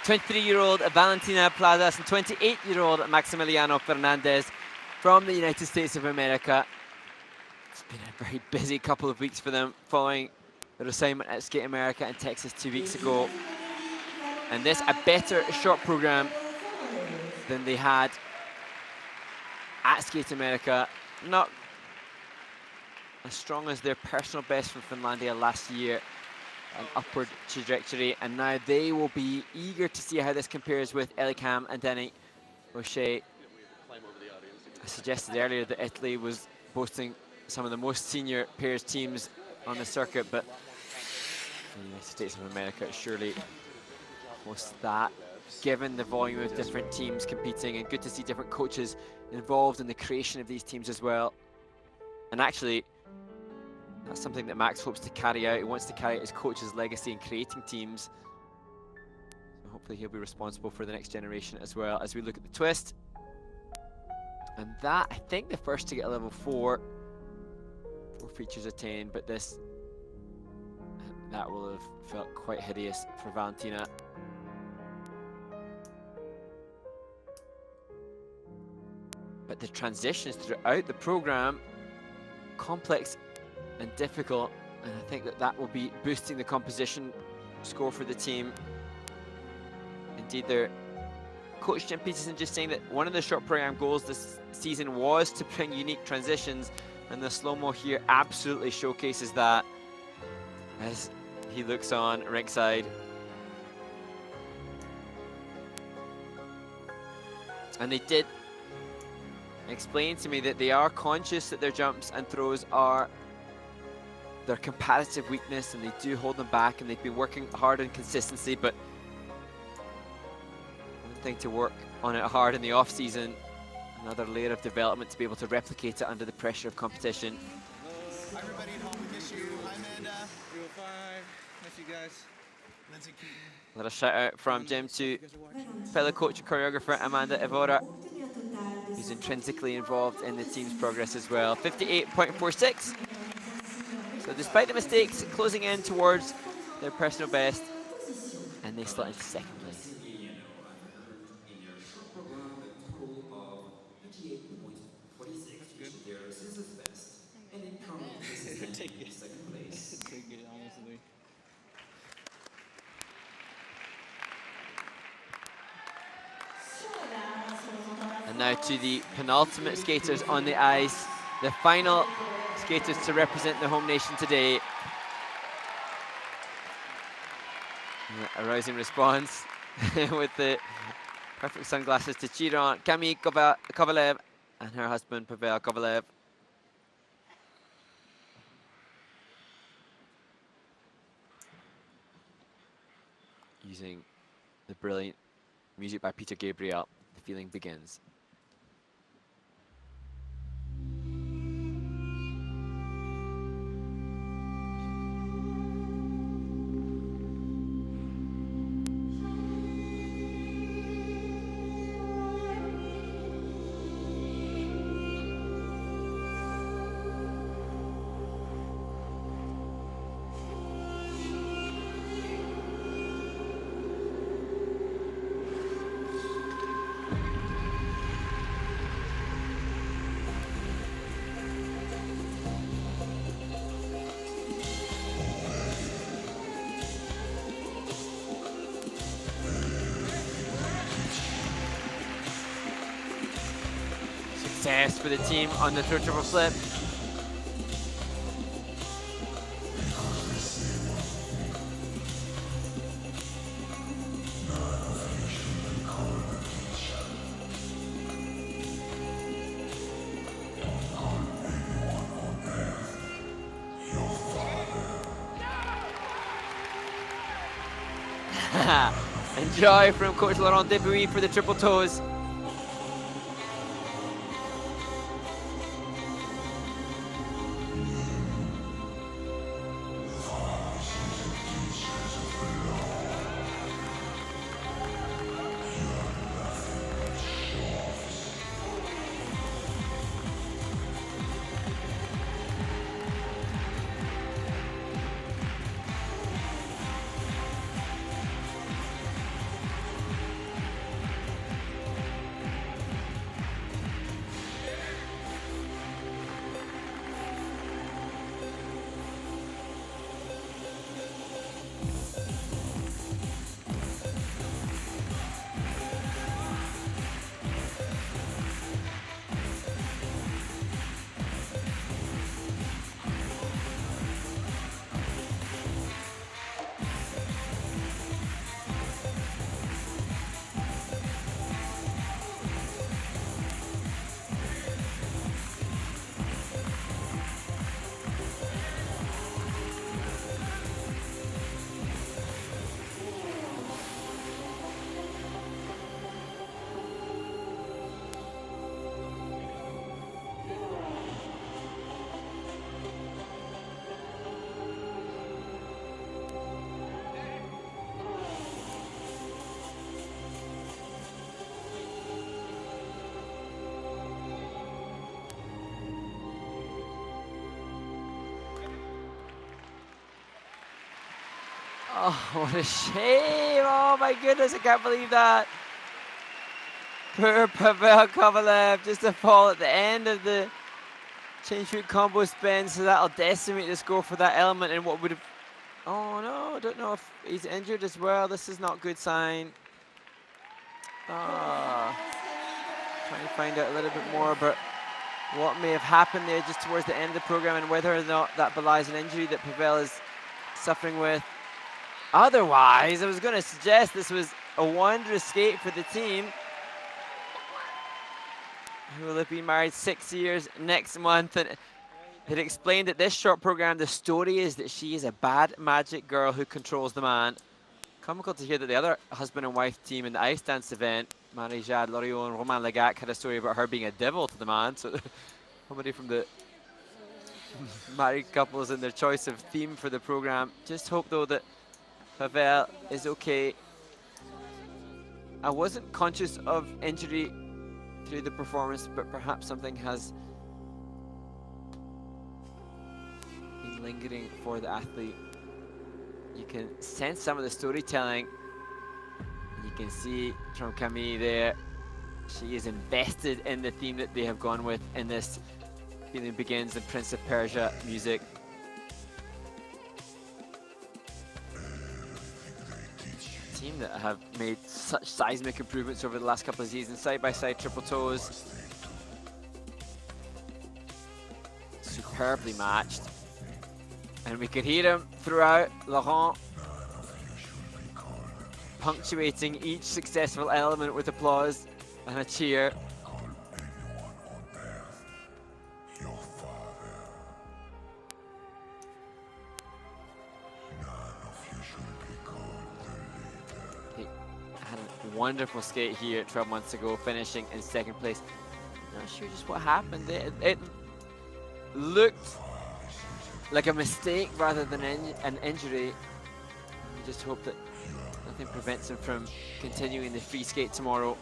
23-year-old Valentina Plazas and 28-year-old Maximiliano Fernandez from the United States of America. It's been a very busy couple of weeks for them following their assignment at Skate America in Texas 2 weeks ago. And this, a better short program than they had at Skate America. Not as strong as their personal best from Finlandia last year. An upward trajectory, and now they will be eager to see how this compares with Kam and O'Shea. I suggested earlier that Italy was boasting some of the most senior pairs teams on the circuit, but the United States of America surely was that, given the volume of different teams competing, and good to see different coaches involved in the creation of these teams as well. And actually, that's something that Max hopes to carry out. He wants to carry out his coach's legacy in creating teams. So hopefully he'll be responsible for the next generation as well as we look at the twist. And that, I think, the first to get a level 4. 4 features attained, but this, that will have felt quite hideous for Valentina. But the transitions throughout the program, complex and difficult, and I think that that will be boosting the composition score for the team. Indeed, their coach Jim Peterson just saying that one of the short program goals this season was to bring unique transitions, and the slow-mo here absolutely showcases that as he looks on ringside. And they did explain to me that they are conscious that their jumps and throws are their competitive weakness, and they do hold them back, and they've been working hard on consistency. But one thing to work on it hard in the off season, another layer of development to be able to replicate it under the pressure of competition. Hi everybody at home, we miss you. Hi Amanda. 305, miss you guys. Lindsay Keaton. A little shout out from Jim to fellow coach and choreographer Amanda Evora, who's intrinsically involved in the team's progress as well. 58.46. So despite the mistakes, closing in towards their personal best, and they slot into second place. And now to the penultimate skaters on the ice, the final skaters to represent the home nation today. A rousing response with the perfect sunglasses to cheer on Kam and Kovalev and her husband Pereira and Kovalev. Using the brilliant music by Peter Gabriel, The Feeling Begins. Success for the team on the throw triple flip. Enjoy from Coach Laurent Debouy for the triple toes. Oh, what a shame. Oh my goodness, I can't believe that. Poor Pavel Kovalev, just a fall at the end of the chain shoot combo spin, so that'll decimate the score for that element and what would have... Oh no, I don't know if he's injured as well. This is not a good sign. Trying to find out a little bit more about what may have happened there just towards the end of the program and whether or not that belies an injury that Pavel is suffering with. Otherwise, I was going to suggest this was a wondrous skate for the team, who will have been married 6 years next month. And it explained that this short program, the story is that she is a bad magic girl who controls the man. Comical to hear that the other husband and wife team in the ice dance event, Marie-Jade Loriot and Romain Legac, had a story about her being a devil to the man. So somebody from the married couples in their choice of theme for the program. Just hope though that Pavel is okay. I wasn't conscious of injury through the performance, but perhaps something has been lingering for the athlete. You can sense some of the storytelling. You can see from Camille there, she is invested in the theme that they have gone with in this Feeling Begins and Prince of Persia music. Team that have made such seismic improvements over the last couple of seasons, side-by-side triple toes. Superbly matched. And we could hear him throughout, Laurent punctuating each successful element with applause and a cheer. Wonderful skate here 12 months ago, finishing in second place. Not sure just what happened. It looked like a mistake rather than an injury. We just hope that nothing prevents him from continuing the free skate tomorrow.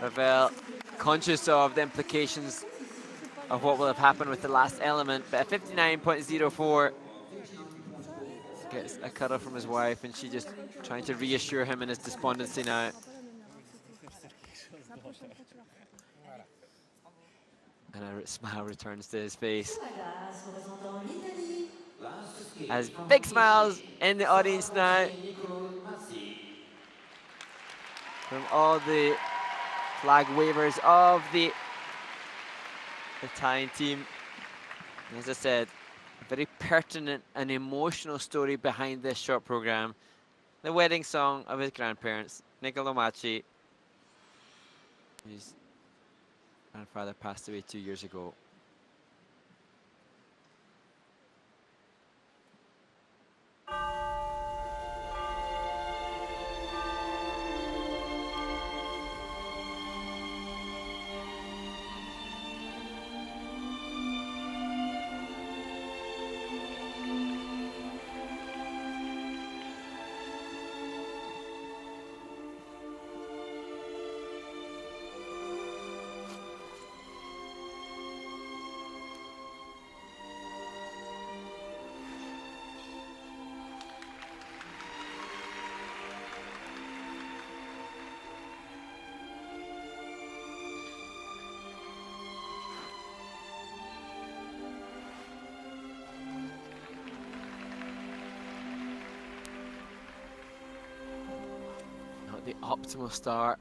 Pavel, conscious of the implications of what will have happened with the last element, but at 59.04, gets a cuddle from his wife, and she just trying to reassure him in his despondency now. And a smile returns to his face. As big smiles in the audience now from all the flag wavers of the Italian team. And as I said, a very pertinent and emotional story behind this short program. The wedding song of his grandparents, Niccolo Macii, whose grandfather passed away 2 years ago. The optimal start.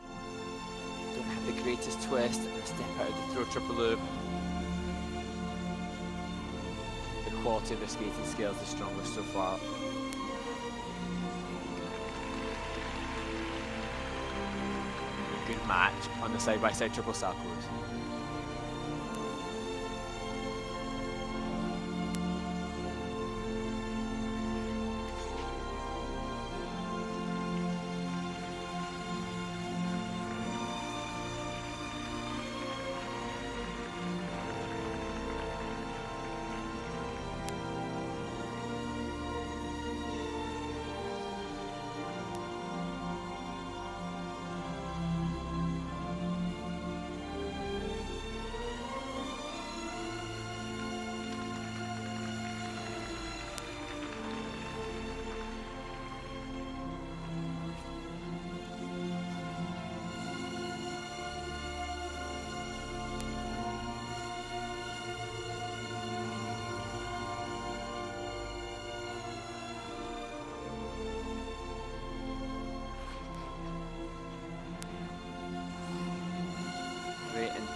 Don't have the greatest twist and a step out of the throw triple loop. The quality of their skating skills is strongest so far. A good match on the side-by-side triple salchows.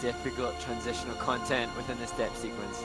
difficult transitional content within the step sequence.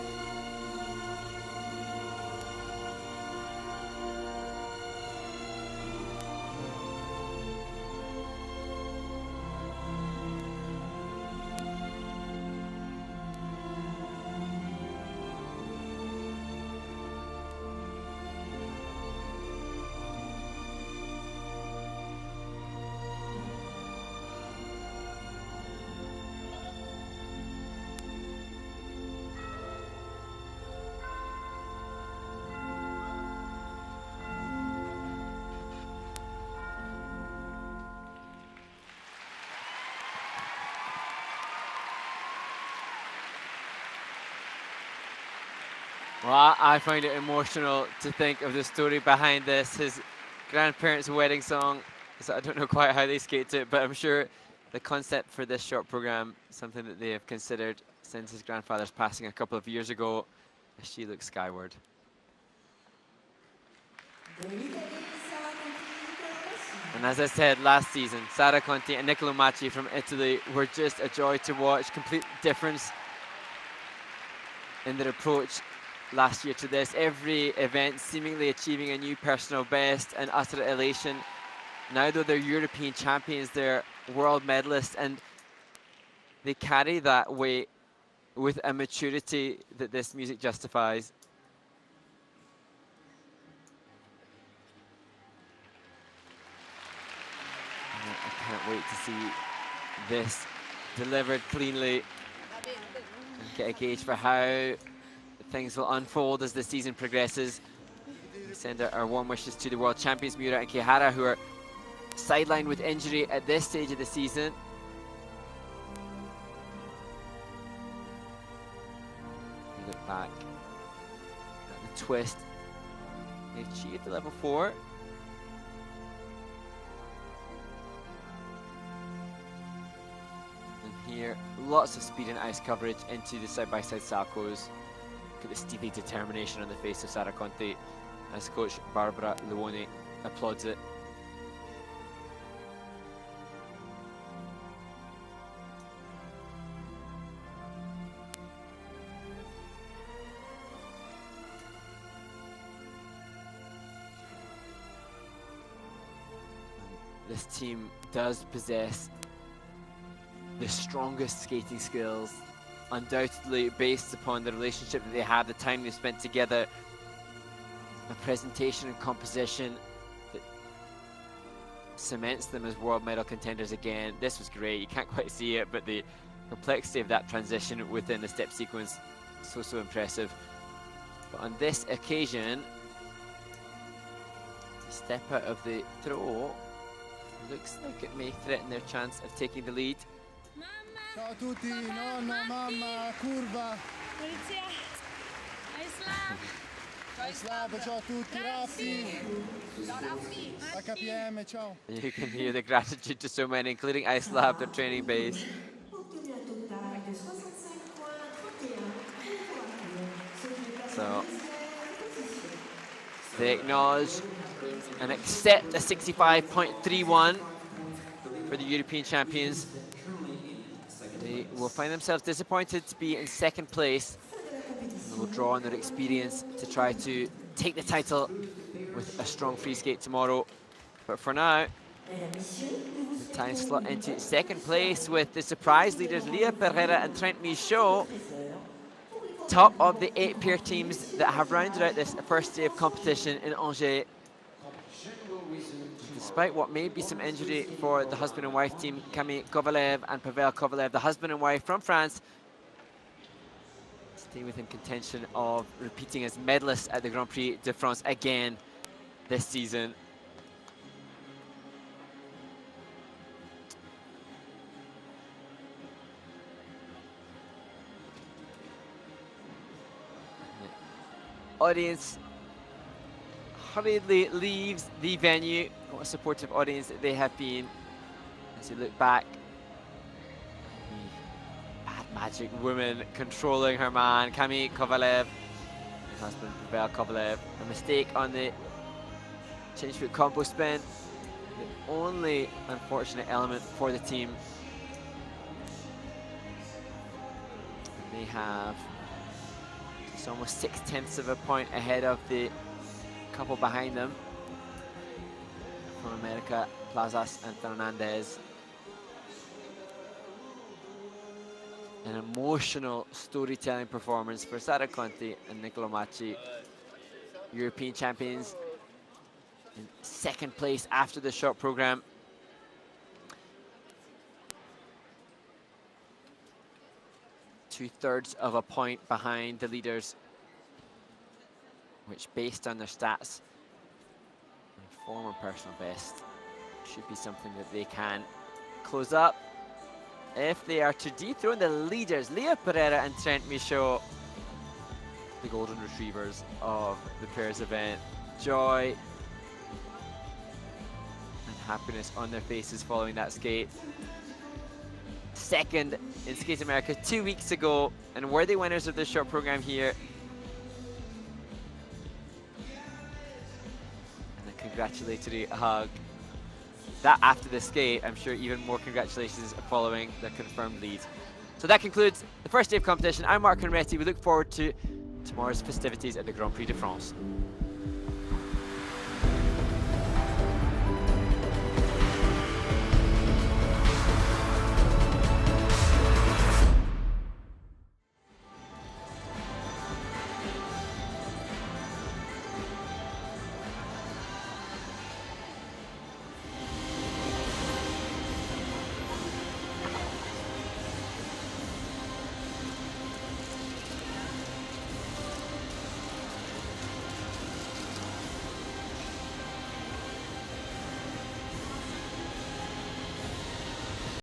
Well, I find it emotional to think of the story behind this. His grandparents' wedding song. So I don't know quite how they skate it, but I'm sure the concept for this short program is something that they have considered since his grandfather's passing a couple of years ago, as she looks skyward. And as I said last season, Sara Conti and Niccolò Macii from Italy were just a joy to watch. Complete difference in their approach last year to this. Every event seemingly achieving a new personal best and utter elation. Now though they're European champions, they're world medalists, and they carry that weight with a maturity that this music justifies. I can't wait to see this delivered cleanly and get a gauge for how things will unfold as the season progresses. We send our warm wishes to the world champions Miura and Keihara, who are sidelined with injury at this stage of the season. Look back at the twist. They achieved the level 4. And here, lots of speed and ice coverage into the side-by-side salcos. Look at the steely determination on the face of Sara Conti as coach Barbara Leone applauds it. This team does possess the strongest skating skills, undoubtedly based upon the relationship that they have, the time they've spent together, a presentation and composition that cements them as world medal contenders again. This was great. You can't quite see it, but the complexity of that transition within the step sequence, so impressive. But on this occasion, the step out of the throw looks like it may threaten their chance of taking the lead. Ciao a tutti, nonna, mamma, curva. Polizia. Ice Lab, ciao a tutti, Raffi. HPM, ciao. You can hear the gratitude to so many, including Ice Lab, their training base. So they acknowledge and accept a 65.31 for the European champions. They will find themselves disappointed to be in second place. They will draw on their experience to try to take the title with a strong free skate tomorrow. But for now, the time slot into second place with the surprise leaders Leah Pereira and Trent Michaud, top of the 8 pair teams that have rounded out this first day of competition in Angers. Despite what may be some injury for the husband and wife team, Kam and Kovalev and Pereira and Kovalev, the husband and wife from France, stay within contention of repeating as medalists at the Grand Prix de France again this season. The audience hurriedly leaves the venue. What a supportive audience that they have been. As you look back, the bad magic woman controlling her man, Kam and Kovalev, her husband Pereira and Kovalev. A mistake on the change foot combo spin, the only unfortunate element for the team. They have just almost 6/10 of a point ahead of the couple behind them. From America, Plazas and Fernandez. An emotional storytelling performance for Sara Conti and Niccolò Macii, European champions in second place after the short program. Two-thirds of a point behind the leaders, which based on their stats and former personal best should be something that they can close up if they are to dethrone the leaders, Leah Pereira and Trent Michaud, the golden retrievers of the pairs event. Joy and happiness on their faces following that skate. Second in Skate America 2 weeks ago, and worthy winners of this short program here. And a congratulatory hug. That after the skate, I'm sure even more congratulations following the confirmed lead. So that concludes the first day of competition. I'm Mark Conretti. We look forward to tomorrow's festivities at the Grand Prix de France.